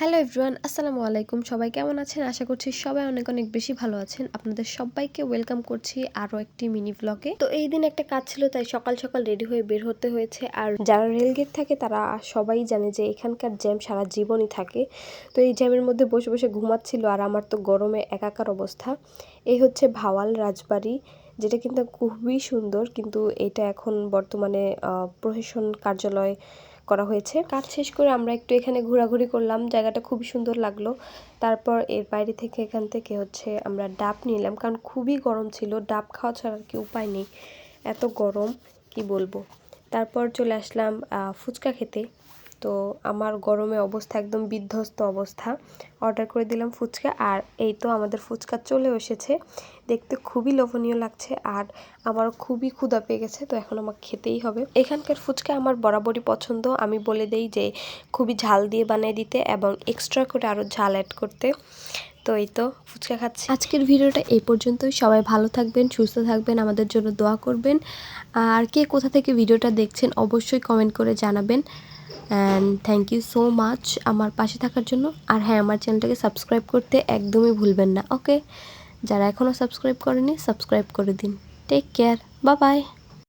Hello everyone, আসসালামু আলাইকুম। সবাই কেমন আছেন? আশা করছি সবাই অনেক অনেক বেশি ভালো আছেন। আপনাদের সবাইকে ওয়েলকাম করছি আরও একটি মিনি ব্লগে। তো এই দিন একটা কাজ ছিল, তাই সকাল সকাল রেডি হয়ে বের হতে হয়েছে। আর যারা রেলগেট থাকে তারা সবাই জানে যে এখানকার জ্যাম সারা জীবনই থাকে। তো এই জ্যামের মধ্যে বসে বসে ঘুমাচ্ছিল, আর আমার তো গরমে একাকার অবস্থা। এই হচ্ছে ভাওয়াল রাজবাড়ি, যেটা কিন্তু খুবই সুন্দর, কিন্তু এটা এখন বর্তমানে প্রশাসন কার্যালয় করা হয়েছে। কাজ শেষ করে আমরা একটু এখানে ঘোরাঘুরি করলাম, জায়গাটা খুবই সুন্দর লাগলো। তারপর এর বাইরে থেকে এখান থেকে আমরা ডাব নিলাম, কারণ খুবই গরম ছিল, ডাব খাওয়া ছাড়া আর কি উপায় নেই, এত গরম কি বলবো। তারপর চলে আসলাম ফুচকা খেতে। তো আমার গরমে অবস্থা একদম বিধ্বস্ত অবস্থা। অর্ডার করে দিলাম ফুচকা, আর এই তো আমাদের ফুচকা চলে এসেছে। দেখতে খুবই লোভনীয় লাগছে, আর আমার খুবই ক্ষুধা পেয়ে গেছে, তো এখন আমাকে খেতেই হবে। এখানকার ফুচকা আমার বরাবরই পছন্দ। আমি বলে দেই যে খুবই ঝাল দিয়ে বানিয়ে দিতে এবং এক্সট্রা করে আরও ঝাল অ্যাড করতে। তো এই তো ফুচকা খাচ্ছি। আজকের ভিডিওটা এই পর্যন্তই। সবাই ভালো থাকবেন, সুস্থ থাকবেন, আমাদের জন্য দোয়া করবেন। আর কে কোথা থেকে ভিডিওটা দেখছেন অবশ্যই কমেন্ট করে জানাবেন। And thank you so much আমার পাশে থাকার জন্য। আর হ্যাঁ, আমার চ্যানেলটাকে সাবস্ক্রাইব করতে একদমই ভুলবেন না। ওকে, যারা এখনও সাবস্ক্রাইব করেনি সাবস্ক্রাইব করে দিন। Take care, bye by.